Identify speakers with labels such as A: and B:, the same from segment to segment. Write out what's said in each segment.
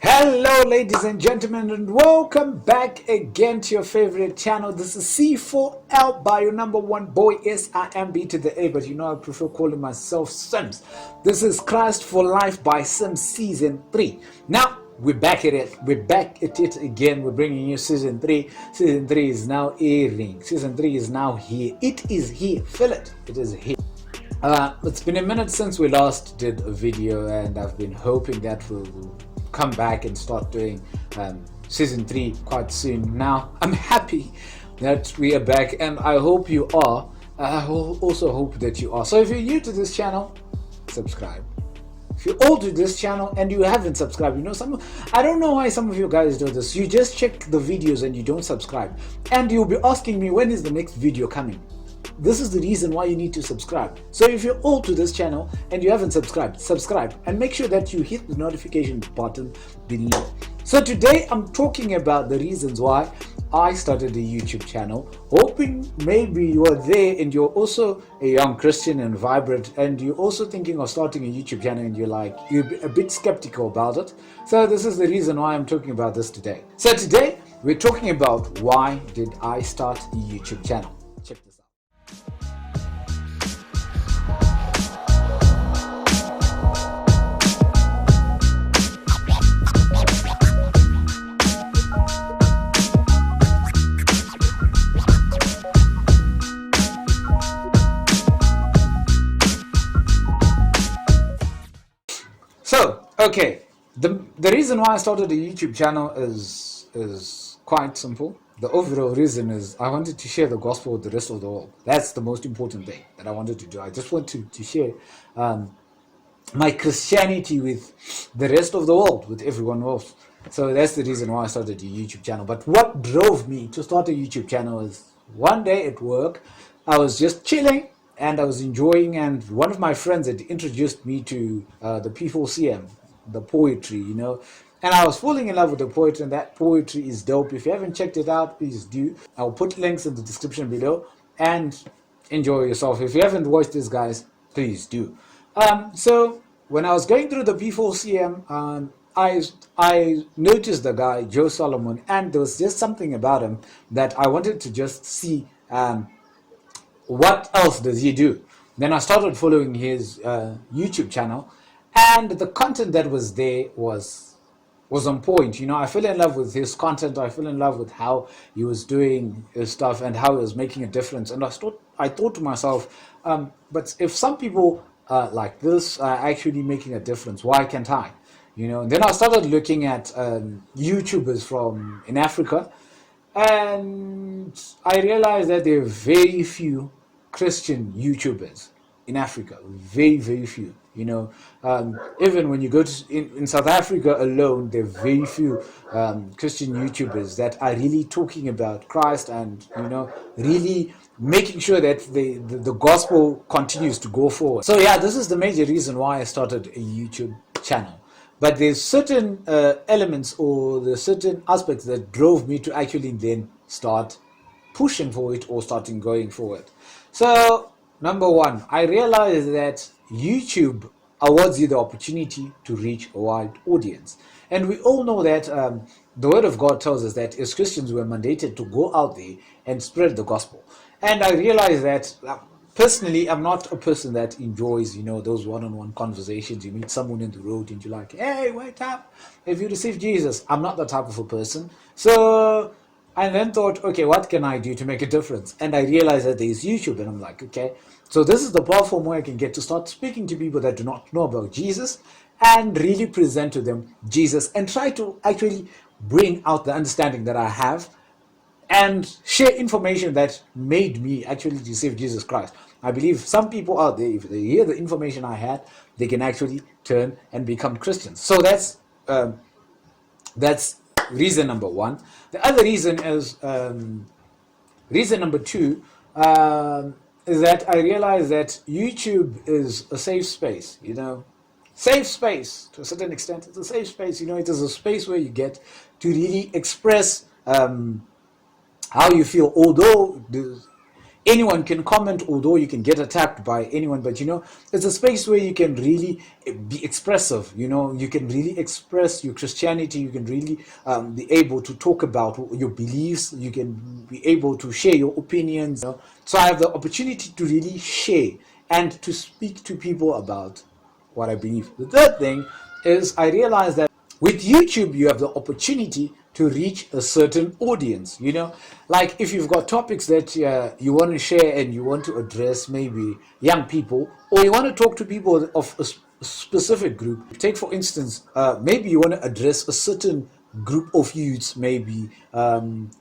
A: Hello ladies and gentlemen, and welcome back again to your favorite channel. This is C4L by your number one boy, SIMB to the A, but you know I prefer calling myself Sims. This is Christ for Life by Sims Season 3. Now we're back at it. We're back at it again. We're bringing you Season 3. Season 3 is now airing. Season 3 is now here. It is here. Feel it. It is here. It's been a minute since we last did a video, and I've been hoping that we'll come back and start doing season 3 quite soon. Now I'm happy that we are back, and I hope you are. I also hope that you are. So if you're new to this channel, subscribe. If you're old to this channel and you haven't subscribed, I don't know why some of you guys do this. You just check the videos and you don't subscribe, and you'll be asking me, when is the next video coming? This is the reason why you need to subscribe. So if you're old to this channel and you haven't subscribed, subscribe and make sure that you hit the notification button below. So today I'm talking about the reasons why I started a YouTube channel, hoping maybe you are there and you're also a young Christian and vibrant, and you're also thinking of starting a YouTube channel and you're a bit skeptical about it. So this is the reason why I'm talking about this today. So today we're talking about why did I start a YouTube channel. Check this out. So, okay, the reason why I started a YouTube channel is quite simple. The overall reason is I wanted to share the gospel with the rest of the world. That's the most important thing that I wanted to do. I just want to share my Christianity with the rest of the world, with everyone else. So that's the reason why I started a YouTube channel. But what drove me to start a YouTube channel is one day at work, I was just chilling and I was enjoying, and one of my friends had introduced me to the P4CM, the poetry, and I was falling in love with the poetry, and that poetry is dope. If you haven't checked it out, please do. I'll put links in the description below, and enjoy yourself. If you haven't watched this, guys, please do. So when I was going through the P4CM, I noticed the guy Joe Solomon, and there was just something about him that I wanted to just see. What else does he do? Then I started following his YouTube channel, and the content that was there was on point. I fell in love with his content. I fell in love with how he was doing his stuff and how he was making a difference. And I thought to myself, but if some people like this are actually making a difference, why can't I? And then I started looking at YouTubers from in Africa, and I realized that there are very few Christian YouTubers in Africa. Very, very few. Even when you go to in South Africa alone, there are very few Christian YouTubers that are really talking about Christ and really making sure that the gospel continues to go forward. So yeah, this is the major reason why I started a YouTube channel. But there's certain elements, or there's certain aspects that drove me to actually then start pushing for it or starting going for it. So number one, I realized that YouTube awards you the opportunity to reach a wide audience. And we all know that the Word of God tells us that as Christians we're mandated to go out there and spread the gospel. And I realized that personally, I'm not a person that enjoys, those one-on-one conversations. You meet someone in the road and you're like, hey, wake up, if you receive Jesus. I'm not that type of a person. So I then thought, okay, what can I do to make a difference? And I realized that there's YouTube, and I'm like, okay, so this is the platform where I can get to start speaking to people that do not know about Jesus and really present to them Jesus and try to actually bring out the understanding that I have and share information that made me actually receive Jesus Christ. I believe some people out there, if they hear the information I had, they can actually turn and become Christians. So that's reason number one. The other reason is reason number two is that I realized that YouTube is a safe space. Safe space to a certain extent. It's a safe space. It is a space where you get to really express how you feel, although anyone can comment, although you can get attacked by anyone, but it's a space where you can really be expressive. You can really express your Christianity. You can really be able to talk about your beliefs. You can be able to share your opinions. So I have the opportunity to really share and to speak to people about what I believe. The third thing is I realized that with YouTube, you have the opportunity to reach a certain audience. Like if you've got topics that you want to share and you want to address maybe young people, or you want to talk to people of a specific group. Take, for instance, maybe you want to address a certain group of youths, maybe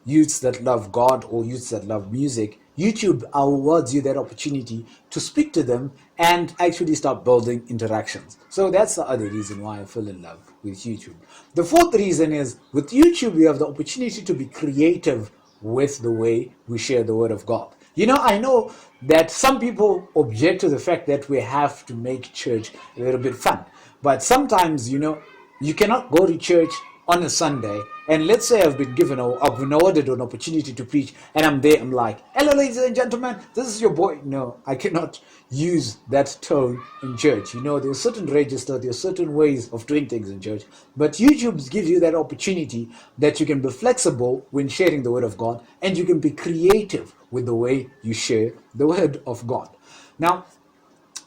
A: youths that love God or youths that love music. YouTube awards you that opportunity to speak to them and actually start building interactions. So that's the other reason why I fell in love with YouTube. The fourth reason is with YouTube, we have the opportunity to be creative with the way we share the word of God. I know that some people object to the fact that we have to make church a little bit fun. But sometimes, you cannot go to church on a Sunday, and let's say I've been awarded an opportunity to preach, and I'm there, I'm like, hello ladies and gentlemen, this is your boy. No, I cannot use that tone in church. There's certain register, there's certain ways of doing things in church, but YouTube gives you that opportunity that you can be flexible when sharing the word of God, and you can be creative with the way you share the word of God. Now,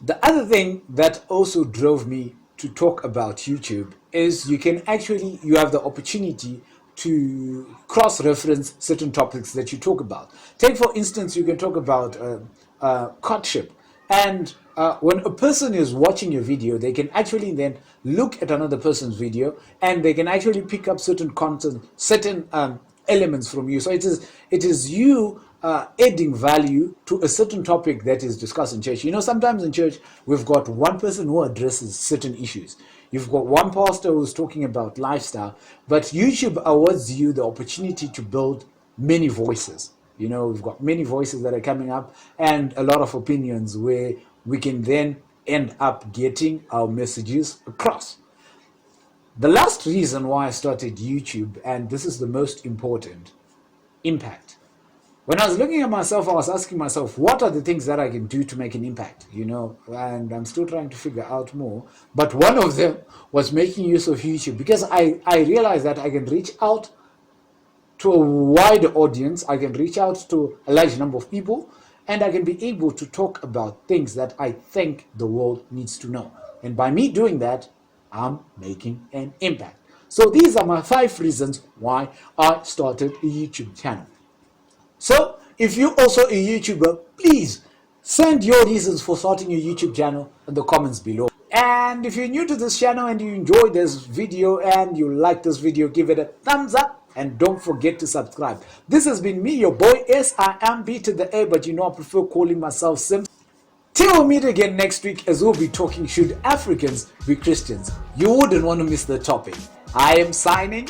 A: the other thing that also drove me to talk about YouTube is you have the opportunity to cross-reference certain topics that you talk about. Take, for instance, you can talk about courtship. And when a person is watching your video, they can actually then look at another person's video and they can actually pick up certain content, certain elements from you. So it is you adding value to a certain topic that is discussed in church. Sometimes in church, we've got one person who addresses certain issues. You've got one pastor who's talking about lifestyle, but YouTube awards you the opportunity to build many voices. We've got many voices that are coming up and a lot of opinions where we can then end up getting our messages across. The last reason why I started YouTube, and this is the most important, impact. When I was looking at myself, I was asking myself, what are the things that I can do to make an impact? And I'm still trying to figure out more. But one of them was making use of YouTube, because I realized that I can reach out to a wider audience, I can reach out to a large number of people, and I can be able to talk about things that I think the world needs to know. And by me doing that, I'm making an impact. So these are my 5 reasons why I started a YouTube channel. So, if you're also a YouTuber, please send your reasons for starting your YouTube channel in the comments below. And if you're new to this channel and you enjoyed this video and you like this video, give it a thumbs up and don't forget to subscribe. This has been me, your boy SIMB to the A, but I prefer calling myself Sim. Till we meet again next week, as we'll be talking, should Africans be Christians? You wouldn't want to miss the topic. I am signing